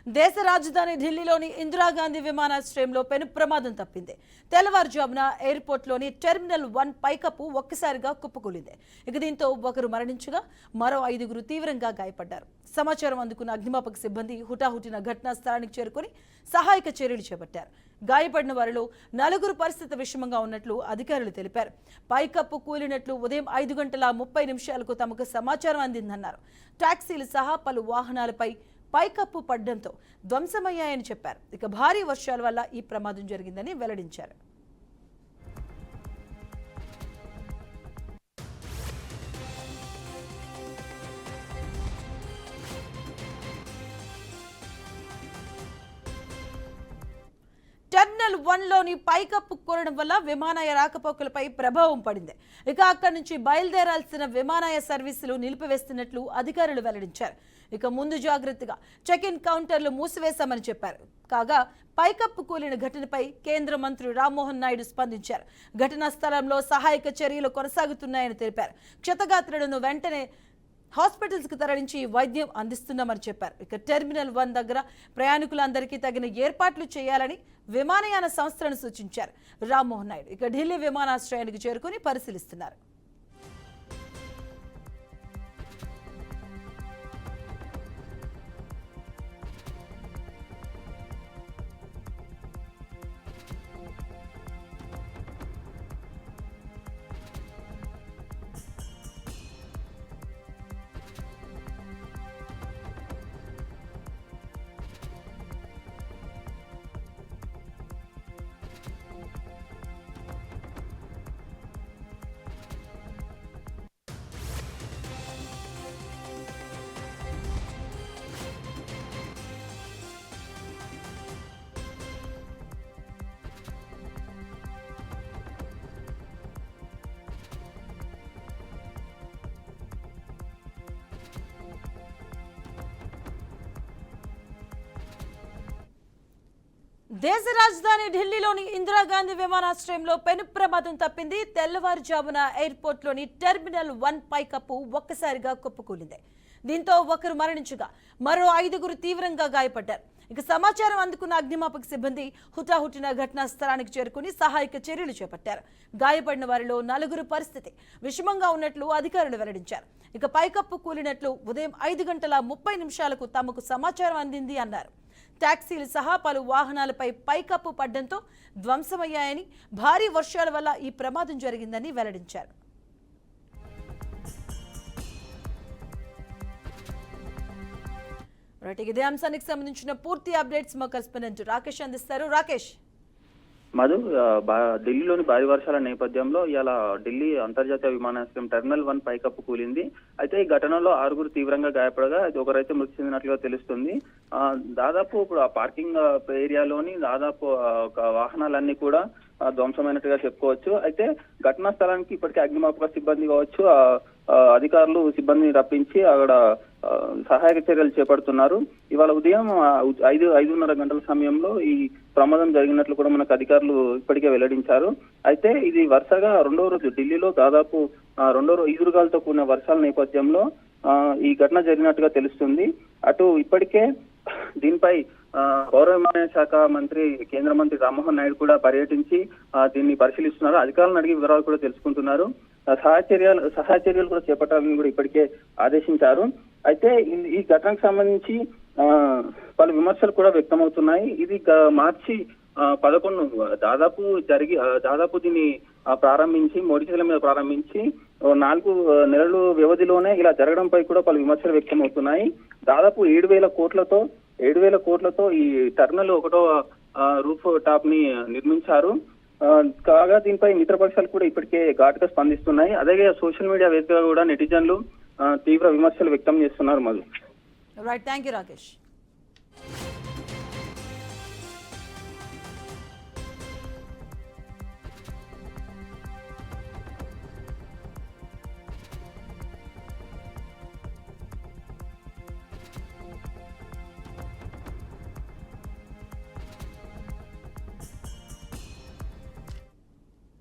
దేశ రాజధాని ఢిల్లీలోని ఇందిరాగాంధీ విమానాశ్రయంలో పెను ప్రమాదం తప్పింది. తెల్లవారుజామున ఎయిర్పోర్ట్లోని టెర్మినల్ 1 పైకప్పు ఒక్కసారిగా కుప్పకూలింది. ఇక దీంతో ఒకరు మరణించగా మరో 5గురు తీవ్రంగా గాయపడ్డారు. సమాచారం అందుకున్న అగ్నిమాపక సిబ్బంది హుటాహుటిన ఘటనా స్థలానికి చేరుకుని సహాయక చర్యలు చేపట్టారు. గాయపడిన వారిలో 4గురు పరిస్థితి విషమంగా ఉన్నట్లు అధికారులు తెలిపారు. పైకప్పు కూలినట్లు ఉదయం 5:30 తమకు సమాచారం అందిందన్నారు. టాక్సీలు సహా పలు వాహనాలపై పైకప్పు పడ్డంతో ధ్వంసమయ్యాయని చెప్పారు. ఇక భారీ వర్షాల వల్ల ఈ ప్రమాదం జరిగిందని వెల్లడించారు. టెర్మినల్ 1లోని పైకప్పు కూలడం వల్ల విమానాయ రాకపోకలపై ప్రభావం పడింది. ఇక అక్కడి నుంచి బయలుదేరాల్సిన విమానాయ సర్వీసులు నిలిపివేస్తున్నట్లు అధికారులు వెల్లడించారు. ఇక ముందు జాగ్రత్తగా చెక్ ఇన్ కౌంటర్లు మూసివేశామని చెప్పారు. కాగా పైకప్పు కూలిన ఘటనపై కేంద్ర మంత్రి రామ్మోహన్ నాయుడు స్పందించారు. ఘటనా స్థలంలో సహాయక చర్యలు కొనసాగుతున్నాయని తెలిపారు. క్షతగాత్రులను వెంటనే హాస్పిటల్స్ కు తరలించి వైద్యం అందిస్తున్నామని చెప్పారు. ఇక టెర్మినల్ 1 దగ్గర ప్రయాణికులందరికీ తగిన ఏర్పాట్లు చేయాలని విమానయాన సంస్థలను సూచించారు రామ్మోహన్ నాయుడు. ఇక ఢిల్లీ విమానాశ్రయానికి చేరుకుని పరిశీలిస్తున్నారు. దేశ రాజధాని ఢిల్లీలోని ఇందిరాగాంధీ విమానాశ్రయంలో పెను ప్రమాదం తప్పింది. తెల్లవారుజామున ఎయిర్పోర్ట్లోని టెర్మినల్ 1 పైకప్పు ఒక్కసారిగా కుప్పకూలింది. దీంతో ఒకరు మరణించగా మరో 5గురు తీవ్రంగా గాయపడ్డారు. ఇక సమాచారం అందుకున్న అగ్నిమాపక సిబ్బంది హుటాహుటిన ఘటనా స్థలానికి చేరుకుని సహాయక చర్యలు చేపట్టారు. గాయపడిన వారిలో 4గురు పరిస్థితి విషమంగా ఉన్నట్లు అధికారులు వెల్లడించారు. ఇక పైకప్పు కూలినట్లు ఉదయం 5:30 తమకు సమాచారం అందింది అన్నారు. టాక్సీలు సహా పలు వాహనాలపై పైకప్పు పడ్డంతో ధ్వంసమయ్యాయని, భారీ వర్షాల వల్ల ఈ ప్రమాదం జరిగిందని వెల్లడించారు. ఇదే అంశానికి సంబంధించిన పూర్తి అప్డేట్స్ మా కరెస్పాండెంట్ రాకేష్ అందిస్తారు. రాకేష్. మధు, ఢిల్లీలోని భారీ వర్షాల నేపథ్యంలో ఇవాళ ఢిల్లీ అంతర్జాతీయ విమానాశ్రయం టెర్మినల్ 1 పైకప్పు కూలింది. అయితే ఈ ఘటనలో 6గురు తీవ్రంగా గాయపడగా ఒకరైతే మృతి చెందినట్లుగా తెలుస్తుంది. దాదాపు ఇప్పుడు ఆ పార్కింగ్ ఏరియాలోని దాదాపు ఒక వాహనాలన్నీ కూడా ధ్వంసమైనట్టుగా చెప్పుకోవచ్చు. అయితే ఘటనా స్థలానికి ఇప్పటికే అగ్నిమాపక సిబ్బంది కావచ్చు, అధికారులు సిబ్బందిని రప్పించి అక్కడ సహాయక చర్యలు చేపడుతున్నారు. ఇవాళ ఉదయం 5:30 సమయంలో ఈ ప్రమాదం జరిగినట్లు కూడా మనకు అధికారులు ఇప్పటికే వెల్లడించారు. అయితే ఇది వరుసగా 2వ రోజు ఢిల్లీలో దాదాపు 2 రోజు ఈదురుగాలతో కూడిన వర్షాల నేపథ్యంలో ఈ ఘటన జరిగినట్టుగా తెలుస్తుంది. అటు ఇప్పటికే దీనిపై పౌర విమానయాన శాఖ మంత్రి కేంద్ర మంత్రి రామ్మోహన్ నాయుడు కూడా పర్యటించి దీన్ని పరిశీలిస్తున్నారు. అధికారులను అడిగి వివరాలు కూడా తెలుసుకుంటున్నారు. సహాయ చర్యలు కూడా చేపట్టాలని కూడా ఇప్పటికే ఆదేశించారు. అయితే ఈ ఘటనకు సంబంధించి పలు విమర్శలు కూడా వ్యక్తమవుతున్నాయి. ఇది మార్చి 11 దాదాపు దీన్ని ప్రారంభించి మోడీ మీద ప్రారంభించి 4 నెలల వ్యవధిలోనే ఇలా జరగడంపై కూడా పలు విమర్శలు వ్యక్తమవుతున్నాయి. దాదాపు 7,000 కోట్లతో ఈ టెర్మినల్ 1వ రూఫ్ టాప్ ని నిర్మించారు. కాగా దీనిపై మిత్రపక్షాలు కూడా ఇప్పటికే ఘాటుగా స్పందిస్తున్నాయి. అదే సోషల్ మీడియా వేదికగా కూడా నెటిజన్లు తీవ్ర విమర్శలు వ్యక్తం చేస్తున్నారు. మధు. Right, thank you Rakesh.